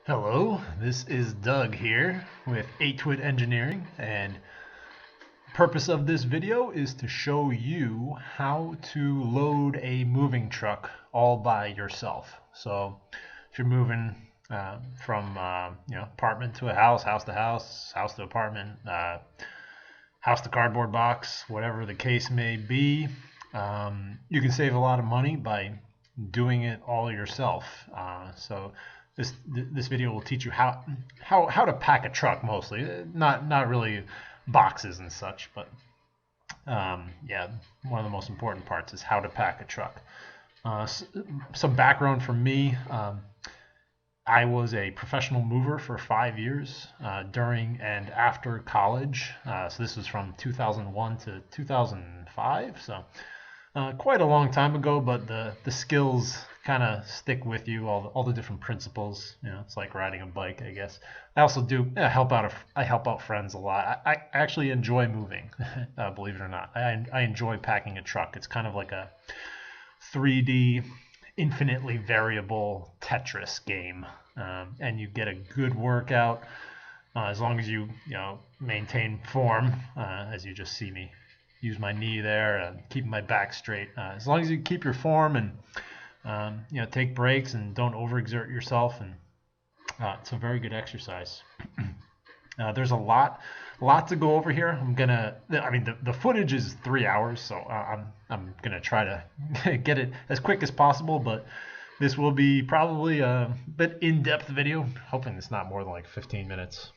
Hello, this is Doug here with Aytwit Engineering, and the purpose of this video is to show you how to load a moving truck all by yourself. So if you're moving from apartment to a house, house to house, house to apartment, house to cardboard box, whatever the case may be, you can save a lot of money by doing it all yourself. So this video will teach you how to pack a truck mostly, not really boxes and such, but yeah, one of the most important parts is how to pack a truck. Some background from me. I was a professional mover for 5 years during and after college. So this was from 2001 to 2005. So quite a long time ago, but the skills kind of stick with you. All the different principles. It's like riding a bike, I guess. I also do help out. I help out friends a lot. I actually enjoy moving, believe it or not. I enjoy packing a truck. It's kind of like a 3D, infinitely variable Tetris game, and you get a good workout as long as you maintain form, as you just see me use my knee there and keep my back straight. As long as you keep your form and take breaks and don't overexert yourself, and it's a very good exercise. There's a lot to go over here. The footage is 3 hours, so I'm gonna try to get it as quick as possible, but this will be probably a bit in-depth video, hoping it's not more than like 15 minutes.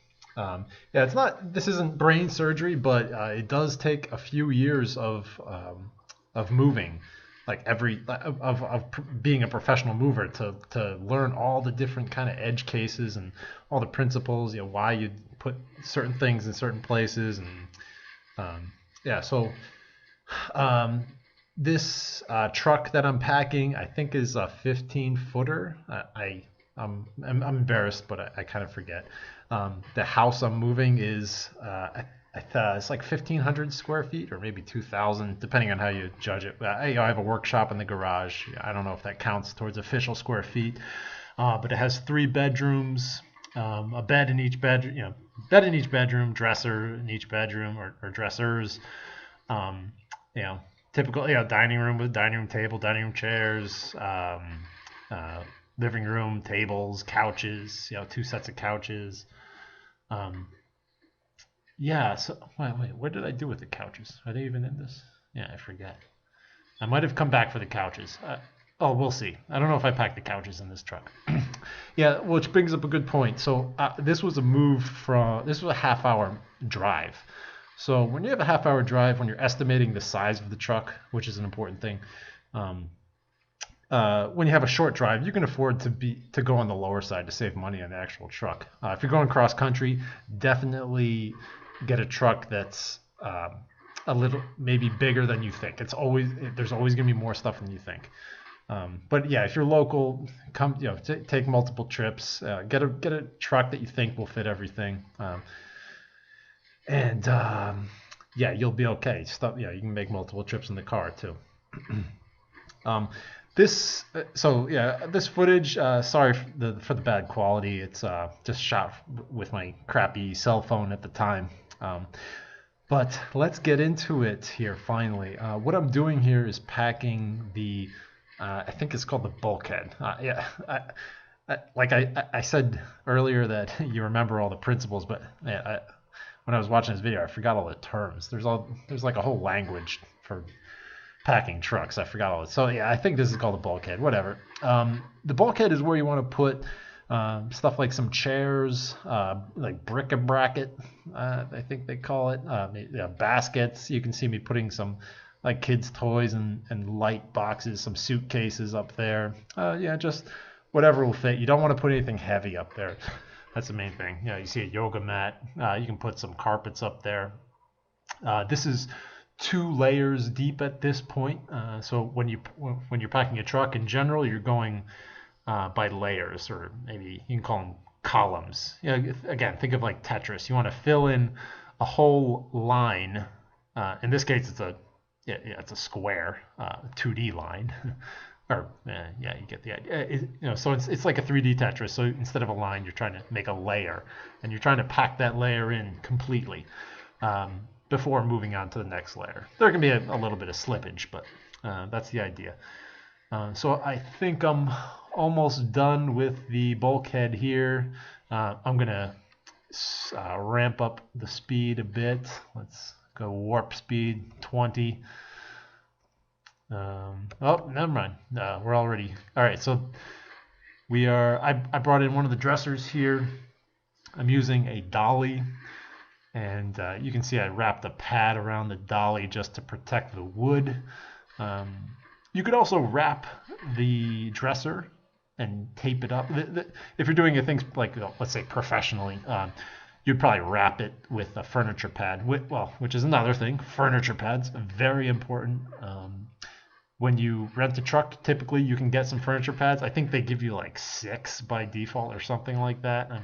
It's not. This isn't brain surgery, but it does take a few years of moving, like of being a professional mover to learn all the different kind of edge cases and all the principles. Why you put certain things in certain places, and So this truck that I'm packing, I think, is a 15-footer. I'm embarrassed, but I kind of forget. The house I'm moving is it's like 1,500 square feet, or maybe 2,000, depending on how you judge it. I have a workshop in the garage. I don't know if that counts towards official square feet, but it has 3 bedrooms, a bed in each bedroom, bedroom, dresser in each bedroom, or dressers. Typical dining room with dining room table, dining room chairs. Living room, tables, couches, 2 sets of couches. So wait, what did I do with the couches? Are they even in this? Yeah, I forget. I might have come back for the couches. We'll see. I don't know if I packed the couches in this truck. Yeah, which brings up a good point. So this was a half-hour drive. So when you have a half-hour drive, when you're estimating the size of the truck, which is an important thing, when you have a short drive, you can afford to go on the lower side to save money on the actual truck. If you're going cross country, definitely get a truck that's a little maybe bigger than you think. There's always going to be more stuff than you think. But yeah, if you're local, take multiple trips. Get a truck that you think will fit everything, you'll be okay. You can make multiple trips in the car too. This footage, sorry for the bad quality. It's just shot with my crappy cell phone at the time. But let's get into it here finally. What I'm doing here is packing the, I think it's called the bulkhead. I said earlier that you remember all the principles, but when I was watching this video, I forgot all the terms. There's like a whole language for packing trucks. I forgot all this. So yeah, I think this is called a bulkhead. Whatever. The bulkhead is where you want to put stuff like some chairs, like bric-a-bracket, I think they call it. Baskets. You can see me putting some like kids' toys and light boxes, some suitcases up there. Just whatever will fit. You don't want to put anything heavy up there. That's the main thing. You see a yoga mat. You can put some carpets up there. This is 2 layers deep at this point. So when you're packing a truck in general, you're going by layers, or maybe you can call them columns. Again, think of like Tetris. You want to fill in a whole line. In this case, it's a square, 2D line. or yeah, you get the idea. So it's like a 3D Tetris. So instead of a line, you're trying to make a layer, and you're trying to pack that layer in completely before moving on to the next layer. There can be a little bit of slippage, but that's the idea. So I think I'm almost done with the bulkhead here. I'm gonna ramp up the speed a bit. Let's go warp speed 20. Oh, never mind. We're already all right. So we are. I brought in one of the dressers here. I'm using a Dolly, and you can see I wrapped a pad around the Dolly just to protect the wood. You could also wrap the dresser and tape it up. If you're doing things like, let's say professionally, you'd probably wrap it with a furniture pad. Which is another thing. Furniture pads, very important. When you rent a truck, typically you can get some furniture pads. I think they give you like 6 by default or something like that. And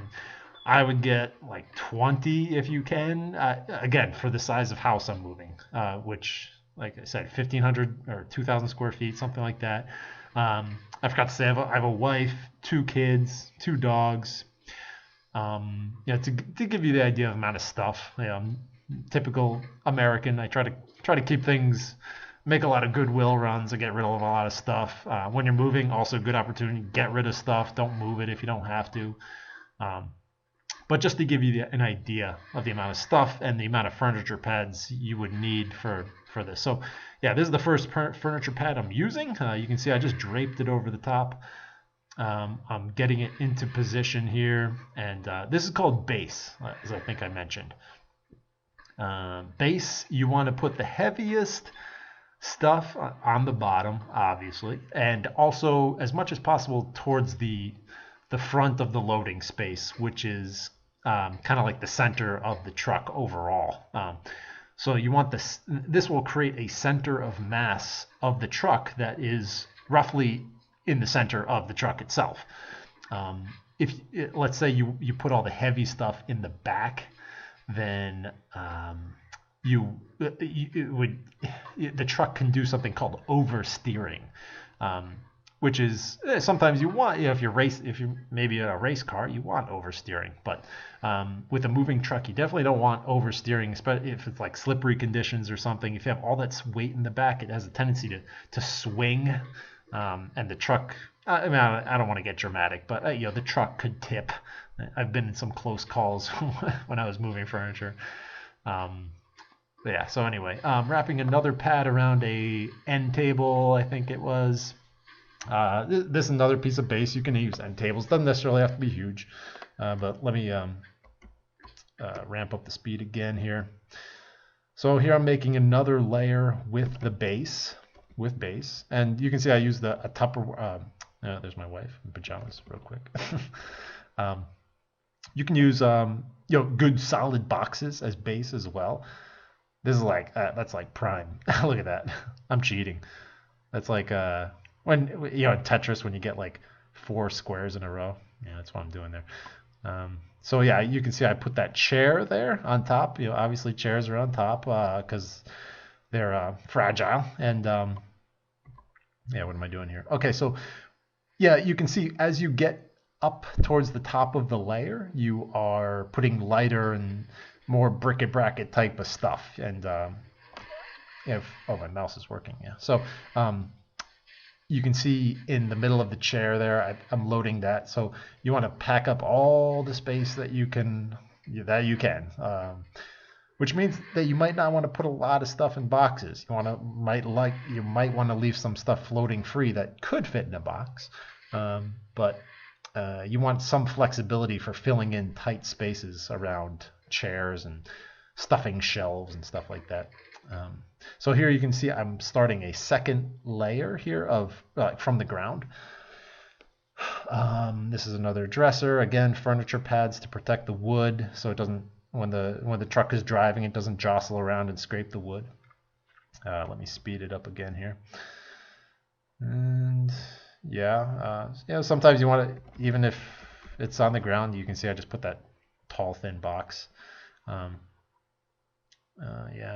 I would get like 20 if you can. Again, for the size of house I'm moving, which, like I said, 1,500 or 2,000 square feet, something like that. I forgot to say I have a wife, 2 kids, 2 dogs. To give you the idea of the amount of stuff. Typical American. I try to keep things. Make a lot of goodwill runs and get rid of a lot of stuff. When you're moving, also good opportunity. Get rid of stuff. Don't move it if you don't have to. But just to give you an idea of the amount of stuff and the amount of furniture pads you would need for this. So yeah, this is the first furniture pad I'm using. You can see I just draped it over the top. I'm getting it into position here. And this is called base, as I think I mentioned. Base, you want to put the heaviest stuff on the bottom, obviously, and also as much as possible towards the front of the loading space, which is kind of like the center of the truck overall. So you want this will create a center of mass of the truck that is roughly in the center of the truck itself. If let's say you put all the heavy stuff in the back, then the truck can do something called oversteering, which is sometimes you want, if you're maybe a race car, you want oversteering, but with a moving truck, you definitely don't want oversteering, especially if it's like slippery conditions or something. If you have all that weight in the back, it has a tendency to swing, and the truck. I mean, I don't want to get dramatic, but the truck could tip. I've been in some close calls when I was moving furniture. Yeah, so anyway, wrapping another pad around a end table, I think it was. This is another piece of base. You can use end tables. Doesn't necessarily have to be huge. But let me ramp up the speed again here. So here I'm making another layer with the base, and you can see I used a Tupperware. There's my wife in pajamas, real quick. You can use good solid boxes as base as well. This is like that's like prime. Look at that. I'm cheating. That's like when in Tetris when you get like 4 squares in a row. Yeah, that's what I'm doing there. So yeah, you can see I put that chair there on top. Obviously chairs are on top because they're fragile. And yeah, what am I doing here? Okay, so yeah, you can see as you get up towards the top of the layer, you are putting lighter and more brick-a-bracket type of stuff. And my mouse is working. Yeah. So you can see in the middle of the chair there, I'm loading that. So you want to pack up all the space that you can, which means that you might not want to put a lot of stuff in boxes. You might want to leave some stuff floating free that could fit in a box, but you want some flexibility for filling in tight spaces around chairs and stuffing shelves and stuff like that. So here you can see I'm starting a second layer here of from the ground. This is another dresser, again furniture pads to protect the wood so it doesn't, when the truck is driving, it doesn't jostle around and scrape the wood. Let me speed it up again here. And yeah, sometimes you want to, even if it's on the ground, you can see I just put that tall thin box.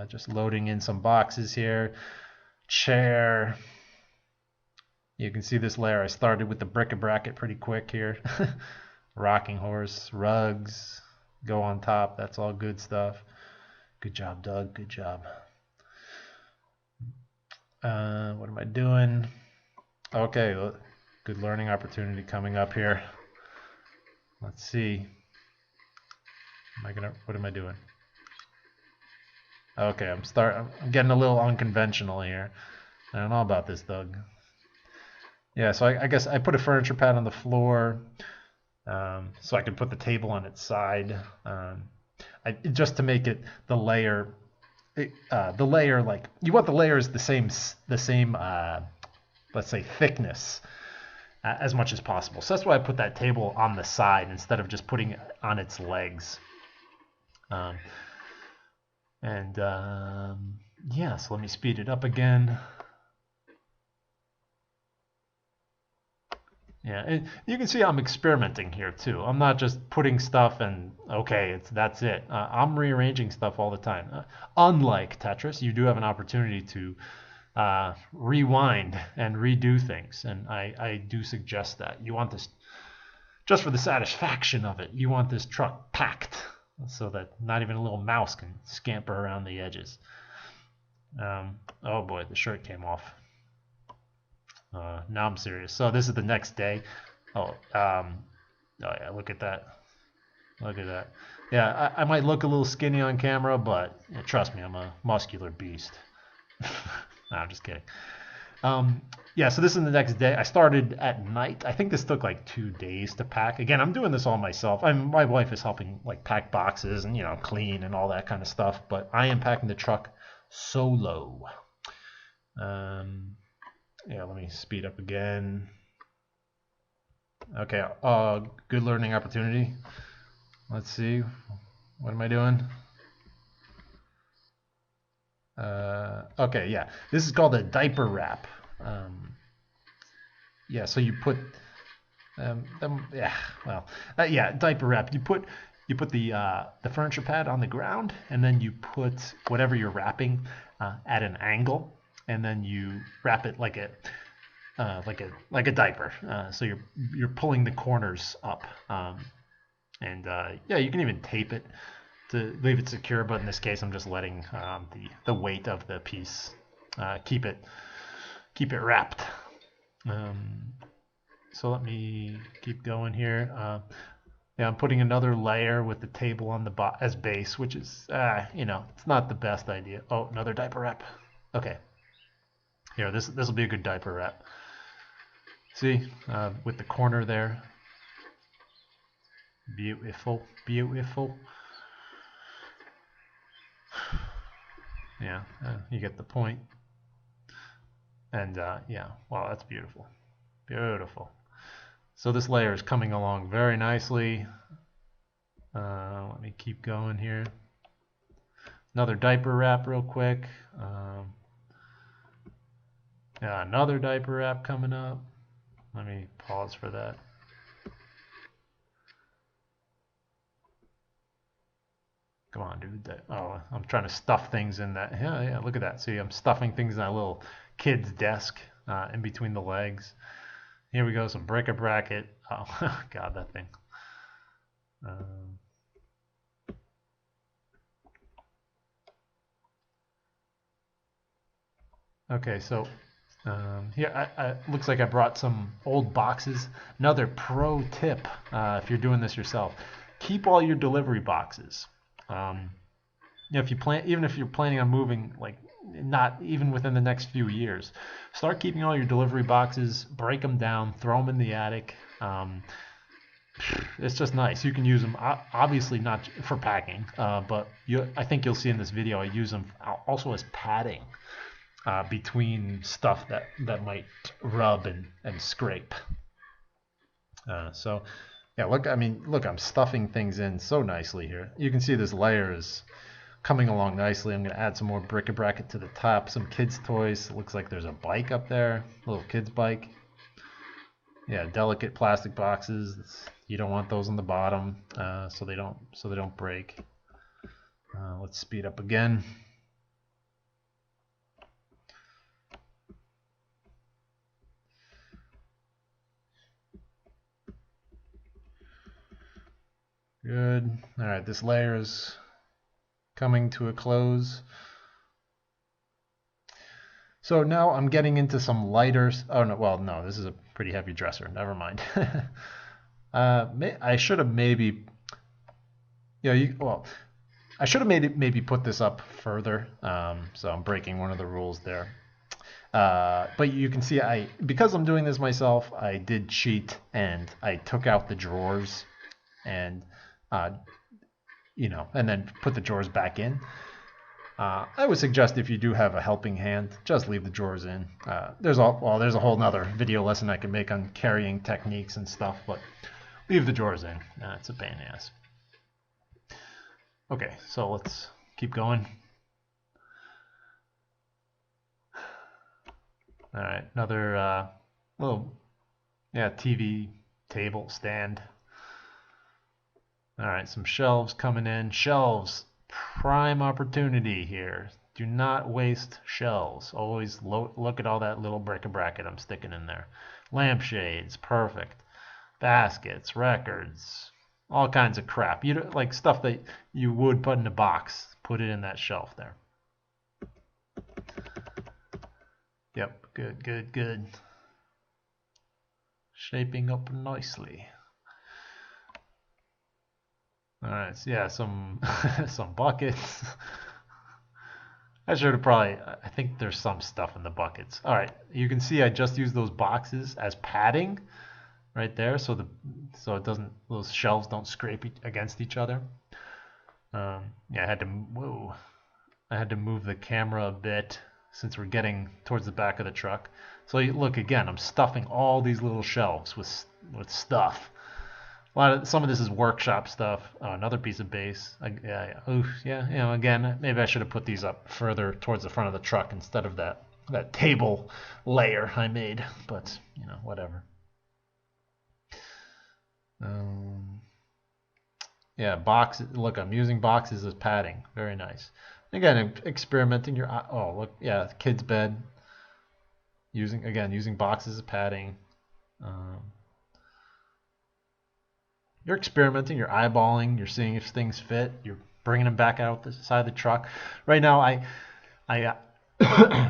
Just loading in some boxes here. Chair. You can see this layer. I started with the bric-a-bracket pretty quick here. Rocking horse, rugs, go on top. That's all good stuff. Good job, Doug. Good job. What am I doing? Okay, good learning opportunity coming up here. Let's see. What am I doing? Okay, I'm getting a little unconventional here. I don't know about this, Doug. Yeah, so I guess I put a furniture pad on the floor so I could put the table on its side, just to make it the layer like you want the layers the same let's say thickness as much as possible. So that's why I put that table on the side instead of just putting it on its legs. Yeah, so let me speed it up again. Yeah, and you can see I'm experimenting here too. I'm not just putting stuff and okay, that's it. I'm rearranging stuff all the time. Unlike Tetris, you do have an opportunity to rewind and redo things, and I do suggest that. You want this, just for the satisfaction of it, you want this truck packed so that not even a little mouse can scamper around the edges. Oh boy, the shirt came off. Now I'm serious. So this is the next day. Oh yeah, look at that. Look at that. Yeah, I might look a little skinny on camera, but trust me, I'm a muscular beast. No, I'm just kidding. Yeah, so this is the next day. I started at night. I think this took like 2 days to pack. Again, I'm doing this all myself. My wife is helping like pack boxes and clean and all that kind of stuff, but I am packing the truck solo. Yeah, let me speed up again. Okay, good learning opportunity. Let's see. What am I doing? Okay, yeah. This is called a diaper wrap. Yeah, so you put diaper wrap. You put the furniture pad on the ground, and then you put whatever you're wrapping at an angle, and then you wrap it like a diaper. So you're pulling the corners up, yeah, you can even tape it to leave it secure. But in this case, I'm just letting the weight of the piece keep it wrapped. So let me keep going here. Yeah, I'm putting another layer with the table on the as base, which is it's not the best idea. Oh, another diaper wrap. Okay. Here, this will be a good diaper wrap. See, with the corner there. Beautiful, beautiful. Yeah, you get the point. And yeah, wow, that's beautiful. Beautiful. So this layer is coming along very nicely. Let me keep going here. Another diaper wrap real quick. Yeah, another diaper wrap coming up. Let me pause for that. Come on, dude. Oh, I'm trying to stuff things in that. Yeah, look at that. See, I'm stuffing things in that little kid's desk in between the legs. Here we go, some bric-a-bracket. Oh, God, that thing. Okay, so here, looks like I brought some old boxes. Another pro tip, if you're doing this yourself, keep all your delivery boxes. If you even if you're planning on moving, like not even within the next few years, start keeping all your delivery boxes. Break them down, throw them in the attic. It's just nice. You can use them, obviously not for packing, but I think you'll see in this video I use them also as padding. Between stuff that might rub and scrape. So yeah, look, I'm stuffing things in so nicely here. You can see this layer is coming along nicely. I'm going to add some more bric-a-bracket to the top, some kids' toys. It looks like there's a bike up there, a little kid's bike. Yeah, delicate plastic boxes. You don't want those on the bottom, so they don't break. Let's speed up again. Good. All right, this layer is coming to a close. So now I'm getting into some lighter. Oh no, well no, this is a pretty heavy dresser. Never mind. I should have maybe, I should have maybe put this up further. So I'm breaking one of the rules there. But you can see because I'm doing this myself, I did cheat and I took out the drawers and and then put the drawers back in. I would suggest if you do have a helping hand, just leave the drawers in. There's a whole nother video lesson I can make on carrying techniques and stuff, but leave the drawers in. It's a pain in the ass. Okay, so let's keep going. All right, another little TV table stand. All right, some shelves coming in. Shelves, prime opportunity here. Do not waste shelves. Always look at all that little bric-a-brac I'm sticking in there. Lampshades, perfect. Baskets, records, all kinds of crap. Like stuff that you would put in a box. Put it in that shelf there. Yep, good. Shaping up nicely. All right, so yeah, some some buckets. I should have I think there's some stuff in the buckets. All right, you can see I just used those boxes as padding right there, so those shelves don't scrape against each other. Yeah, I had to move the camera a bit since we're getting towards the back of the truck. So look again, I'm stuffing all these little shelves with stuff. Some of this is workshop stuff. Oh, another piece of base. Again, maybe I should have put these up further towards the front of the truck instead of that table layer I made. But whatever. Boxes. Look, I'm using boxes as padding. Very nice. Again, experimenting your. Oh, look, yeah, kid's bed. Using boxes as padding. You're experimenting, you're eyeballing, you're seeing if things fit, you're bringing them back out the side of the truck. Right now, I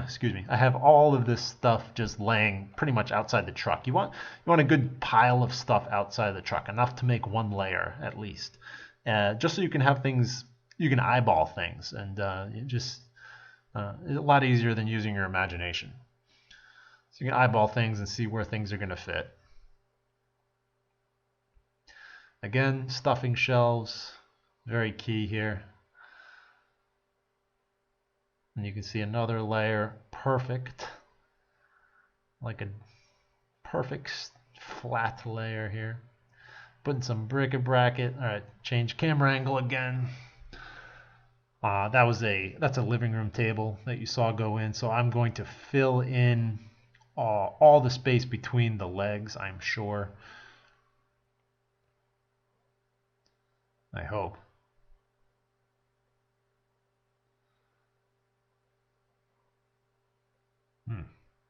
excuse me, I have all of this stuff just laying pretty much outside the truck. You want a good pile of stuff outside the truck, enough to make one layer at least, just so you can have things, you can eyeball things, and it's a lot easier than using your imagination. So you can eyeball things and see where things are going to fit. Again, stuffing shelves, very key here. And you can see another layer, perfect. Like a perfect flat layer here. Putting some bric-a-brac. All right, change camera angle again. That's a living room table that you saw go in. So I'm going to fill in all the space between the legs, I'm sure. I hope.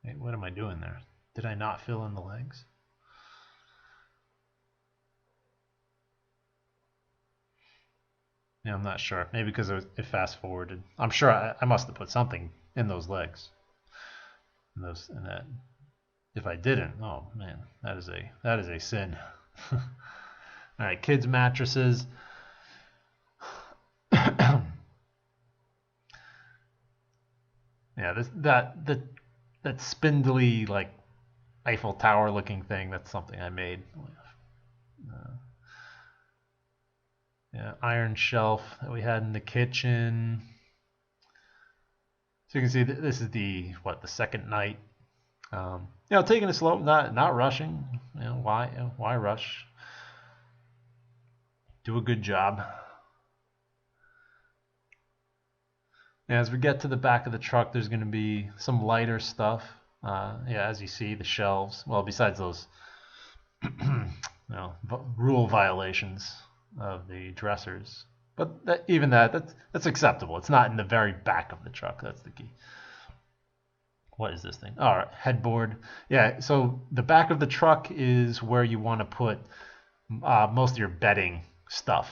Hey, what am I doing there? Did I not fill in the legs? Yeah, I'm not sure. Maybe because it fast forwarded. I'm sure I must have put something in those legs. In that. If I didn't, oh man, that is a sin. All right, kids' mattresses. Yeah, that spindly, like Eiffel Tower looking thing, that's something I made. Iron shelf that we had in the kitchen. So you can see this is the second night. Taking it slow, not rushing. Why rush? Do a good job. As we get to the back of the truck, there's going to be some lighter stuff. As you see, the shelves. Well, besides those, rule violations of the dressers. But that's acceptable. It's not in the very back of the truck. That's the key. What is this thing? All right, headboard. Yeah, so the back of the truck is where you want to put most of your bedding stuff.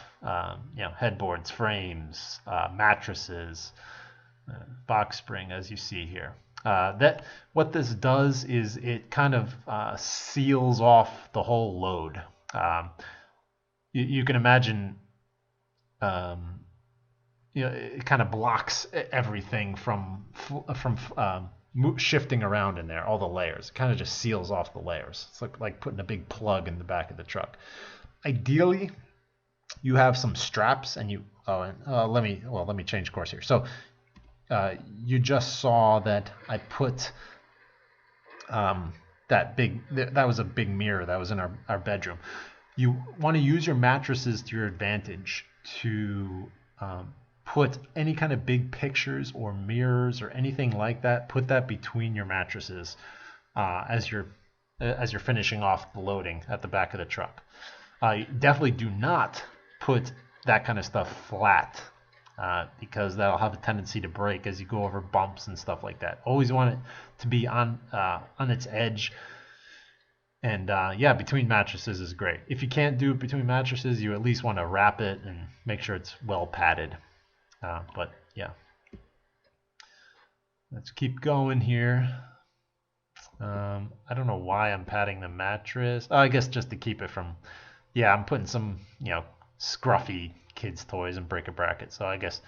Headboards, frames, mattresses, box spring, as you see here. That what this does is it kind of seals off the whole load. You can imagine, it kind of blocks everything from shifting around in there. All the layers, it kind of just seals off the layers. It's like putting a big plug in the back of the truck. Ideally, you have some straps, and let me change course here. So you just saw that I put that was a big mirror that was in our bedroom. You want to use your mattresses to your advantage to put any kind of big pictures or mirrors or anything like that. Put that between your mattresses as you're finishing off the loading at the back of the truck. Definitely do not put that kind of stuff flat, because that'll have a tendency to break as you go over bumps and stuff like that. Always want it to be on its edge. And between mattresses is great. If you can't do it between mattresses, you at least want to wrap it and make sure it's well padded. But yeah, let's keep going here. I don't know why I'm padding the mattress. I guess just to keep it from, I'm putting some, scruffy kids' toys and bric-a-brac. So I guess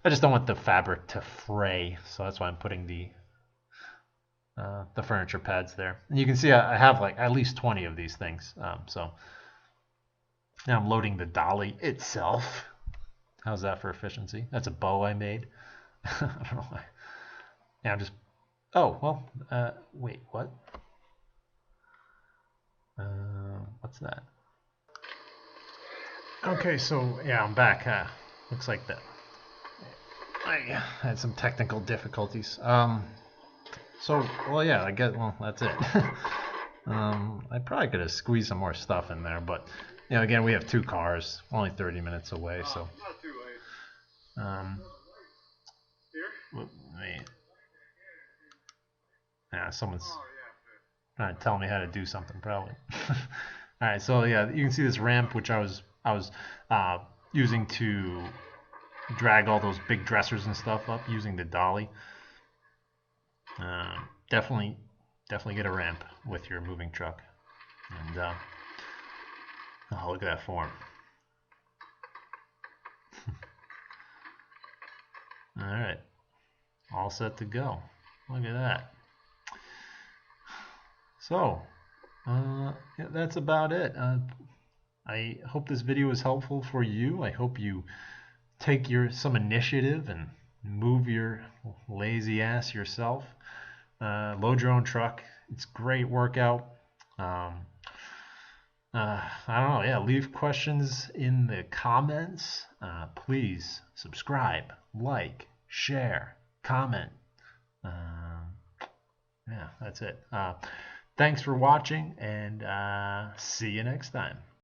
I just don't want the fabric to fray. So that's why I'm putting the furniture pads there. And you can see I have like at least 20 of these things. So now I'm loading the dolly itself. How's that for efficiency? That's a bow I made. I don't know why. Yeah, I'm just... Oh, well, wait, what? What's that? Okay, so, I'm back. Looks like that. I had some technical difficulties. I guess, that's it. I probably could have squeezed some more stuff in there, but, again, we have 2 cars, only 30 minutes away, so. Not too late. Here? Yeah, someone's trying to tell me how to do something, probably. All right, so you can see this ramp, which I was using to drag all those big dressers and stuff up using the dolly. Definitely get a ramp with your moving truck. And look at that form. All right, all set to go. Look at that. So that's about it. I hope this video was helpful for you. I hope you take some initiative and move your lazy ass yourself. Load your own truck. It's a great workout. I don't know. Yeah, leave questions in the comments. Please subscribe, like, share, comment. That's it. Thanks for watching, and see you next time.